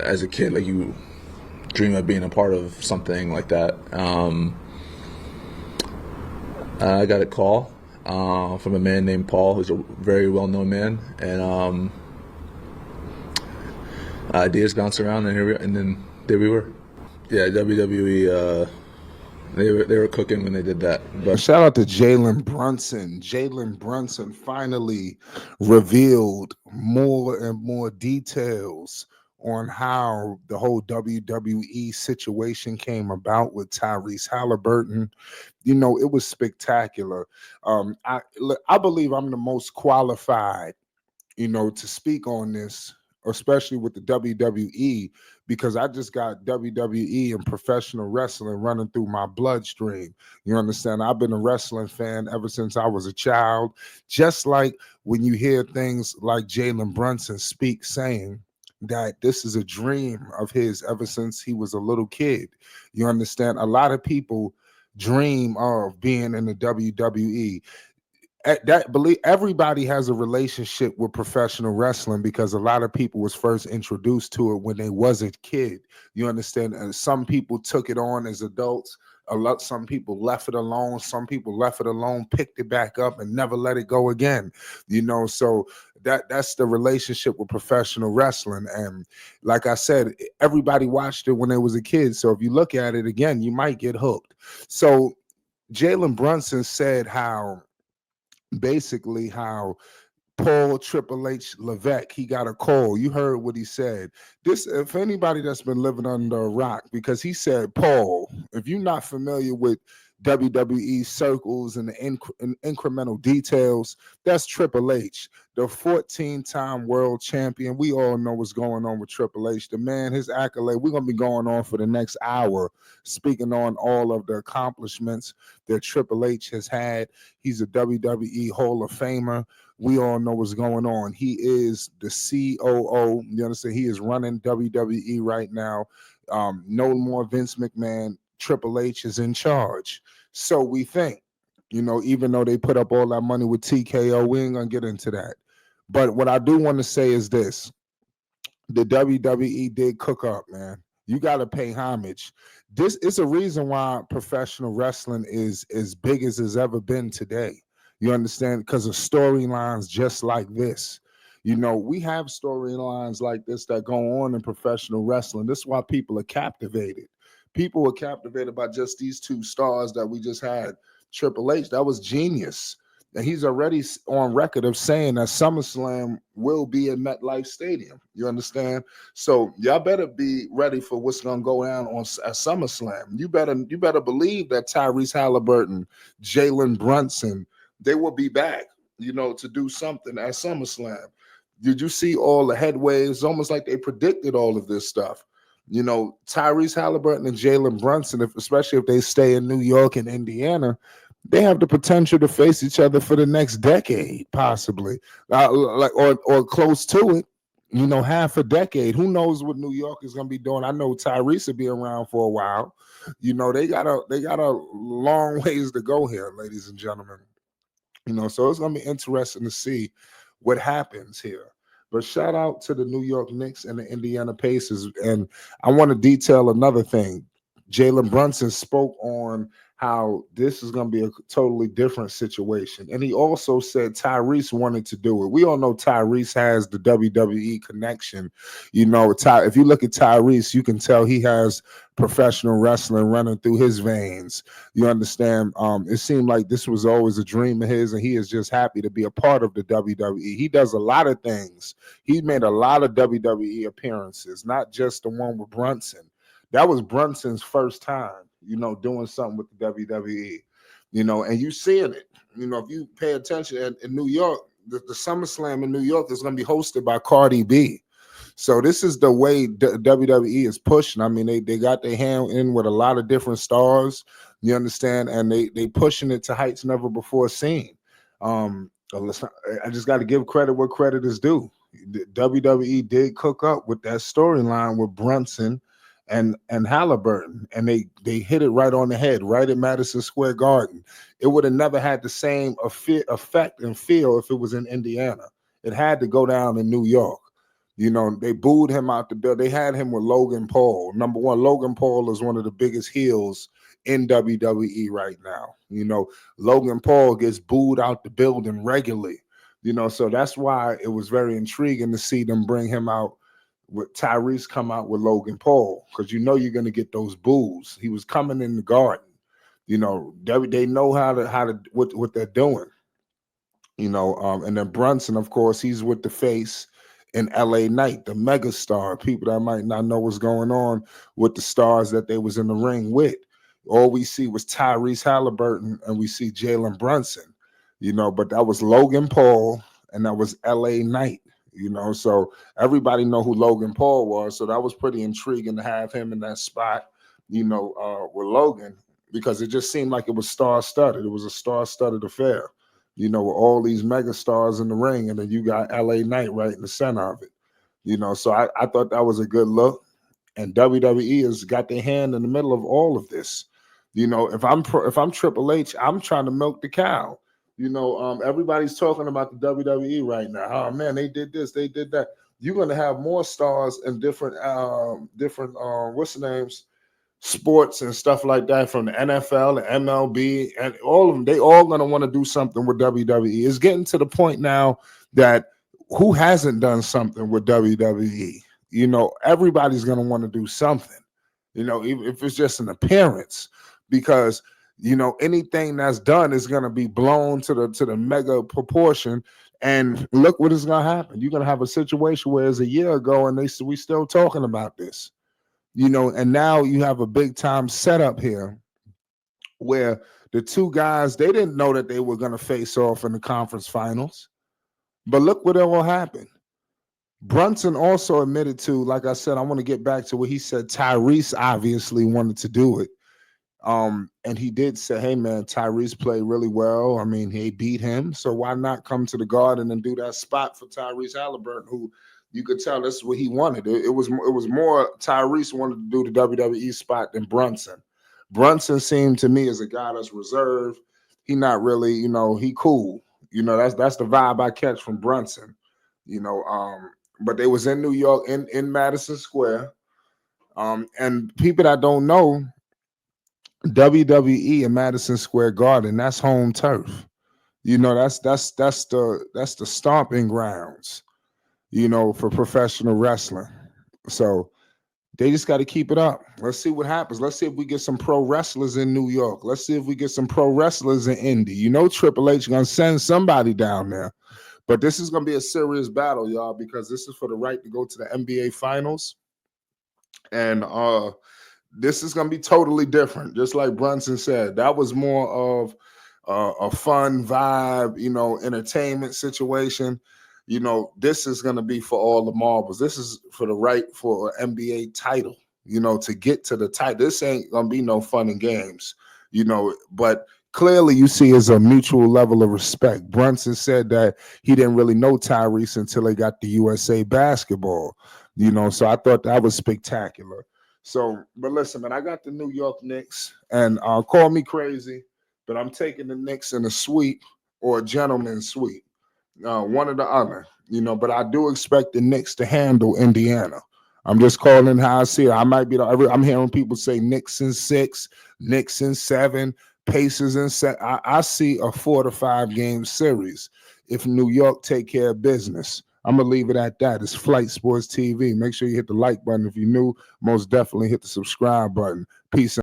As a kid, like you dream of being a part of something like that. I got a call from a man named Paul, who's a very well-known man, and ideas bounced around, and then there we were. Yeah, WWE. They were cooking when they did that. But shout out to Jalen Brunson. Jalen Brunson finally revealed more and more details on how the whole WWE situation came about with Tyrese Haliburton. You know, it was spectacular. I believe I'm the most qualified, you know, to speak on this, especially with the WWE, because I just got WWE and professional wrestling running through my bloodstream. You understand? I've been a wrestling fan ever since I was a child. Just like when you hear things like Jalen Brunson speak, saying that this is a dream of his ever since he was a little kid. You understand? A lot of people dream of being in the WWE. Believe everybody has a relationship with professional wrestling because a lot of people was first introduced to it when they was a kid. You understand? And some people took it on as adults. Some people left it alone. Some people left it alone, picked it back up, and never let it go again. You know, so that's the relationship with professional wrestling. And like I said, everybody watched it when they was a kid. So if you look at it again, you might get hooked. So Jalen Brunson said how Paul Triple H Levesque, he got a call. You heard what he said. This, if anybody that's been living under a rock, because he said, Paul, if you're not familiar with WWE circles and the incremental details, that's Triple H, the 14-time world champion. We all know what's going on with Triple H. The man, his accolade, we're going to be going on for the next hour, speaking on all of the accomplishments that Triple H has had. He's a WWE Hall of Famer. We all know what's going on. He is the COO. You understand? He is running WWE right now. No more Vince McMahon. Triple H is in charge. So we think, you know, even though they put up all that money with TKO, we ain't going to get into that. But what I do want to say is this. The WWE did cook up, man. You got to pay homage. This is a reason why professional wrestling is as big as it's ever been today. You understand? Because of storylines just like this. You know, we have storylines like this that go on in professional wrestling. This is why people are captivated. People were captivated by just these two stars that we just had. Triple H, that was genius. And he's already on record of saying that SummerSlam will be in MetLife Stadium. You understand? So y'all better be ready for what's gonna go down at SummerSlam. You better believe that Tyrese Haliburton, Jalen Brunson, they will be back, you know, to do something at SummerSlam. Did you see all the headways? It's almost like they predicted all of this stuff. You know, Tyrese Haliburton and Jalen Brunson, especially if they stay in New York and Indiana, they have the potential to face each other for the next decade, possibly, or close to it. You know, half a decade. Who knows what New York is going to be doing? I know Tyrese will be around for a while. You know, they got a long ways to go here, ladies and gentlemen. You know, so it's going to be interesting to see what happens here. But shout out to the New York Knicks and the Indiana Pacers. And I want to detail another thing. Jalen Brunson spoke on how this is going to be a totally different situation. And he also said Tyrese wanted to do it. We all know Tyrese has the WWE connection. You know, if you look at Tyrese, you can tell he has professional wrestling running through his veins. You understand? It seemed like this was always a dream of his, and he is just happy to be a part of the WWE. He does a lot of things. He made a lot of WWE appearances, not just the one with Brunson. That was Brunson's first time, you know, doing something with the WWE, you know, and you seeing it. You know, if you pay attention in New York, the SummerSlam in New York is going to be hosted by Cardi B. So this is the way WWE is pushing. I mean, they got their hand in with a lot of different stars, you understand, and they pushing it to heights never before seen. I just got to give credit where credit is due. The WWE did cook up with that storyline with Brunson and Haliburton, and they hit it right on the head, right at Madison Square Garden. It would have never had the same effect and feel if it was in Indiana. It had to go down in New York. They booed him out the building. They had him with Logan Paul. Number one, Logan Paul is one of the biggest heels in WWE right now. Logan Paul gets booed out the building regularly. So that's why it was very intriguing to see them bring him out with Tyrese come out with Logan Paul, because you're going to get those boos. He was coming in the garden. They know what they're doing. And then Brunson, of course, he's with the face in LA Knight, the mega star. People that might not know what's going on with the stars that they was in the ring with. All we see was Tyrese Haliburton and we see Jalen Brunson, but that was Logan Paul and that was LA Knight, so everybody know who Logan Paul was. So that was pretty intriguing to have him in that spot, with Logan, because it just seemed like it was star-studded. It was a star-studded affair, with all these mega stars in the ring, and then you got LA Knight right in the center of it, so I thought that was a good look. And WWE has got their hand in the middle of all of this. If I'm Triple H, I'm trying to milk the cow. Everybody's talking about the WWE right now. Oh man, they did this, they did that. You're gonna have more stars in different what's the names, sports and stuff like that, from the NFL, the MLB, and all of them. They all gonna want to do something with WWE. It's getting to the point now that who hasn't done something with WWE? Everybody's gonna want to do something. Even if it's just an appearance, because anything that's done is going to be blown to the mega proportion. And look what is going to happen. You're going to have a situation where it's a year ago and we still talking about this, and now you have a big time setup here where the two guys, they didn't know that they were going to face off in the conference finals, but look what will happen. Brunson also admitted to, like I said, I want to get back to what he said. Tyrese obviously wanted to do it. And he did say, hey man, Tyrese played really well. I mean, he beat him, so why not come to the Garden and do that spot for Tyrese Haliburton, who you could tell this is what he wanted. It was more Tyrese wanted to do the WWE spot than Brunson. Brunson seemed to me as a guy that's reserved. He not really, he cool. That's the vibe I catch from Brunson. But they was in New York in Madison Square. And people that don't know, WWE in Madison Square Garden, that's home turf. That's the stomping grounds, for professional wrestling. So they just got to keep it up. Let's see what happens. Let's see if we get some pro wrestlers in New York. Let's see if we get some pro wrestlers in Indy. Triple H gonna send somebody down there. But this is gonna be a serious battle, y'all, because this is for the right to go to the NBA Finals. And this is going to be totally different. Just like Brunson said, that was more of a fun vibe, entertainment situation. This is going to be for all the marbles. This is for the right for an NBA title, to get to the title. This ain't going to be no fun and games, but clearly you see is a mutual level of respect. Brunson said that he didn't really know Tyrese until they got the USA basketball, so I thought that was spectacular. So, but listen, man, I got the New York Knicks, and call me crazy, but I'm taking the Knicks in a sweep or a gentleman's sweep, one or the other, but I do expect the Knicks to handle Indiana. I'm just calling how I see it. I'm hearing people say Knicks in 6, Knicks in 7, Pacers in 7. I see a 4 to 5 game series if New York take care of business. I'm going to leave it at that. It's Flight Sports TV. Make sure you hit the like button if you're new. Most definitely hit the subscribe button. Peace.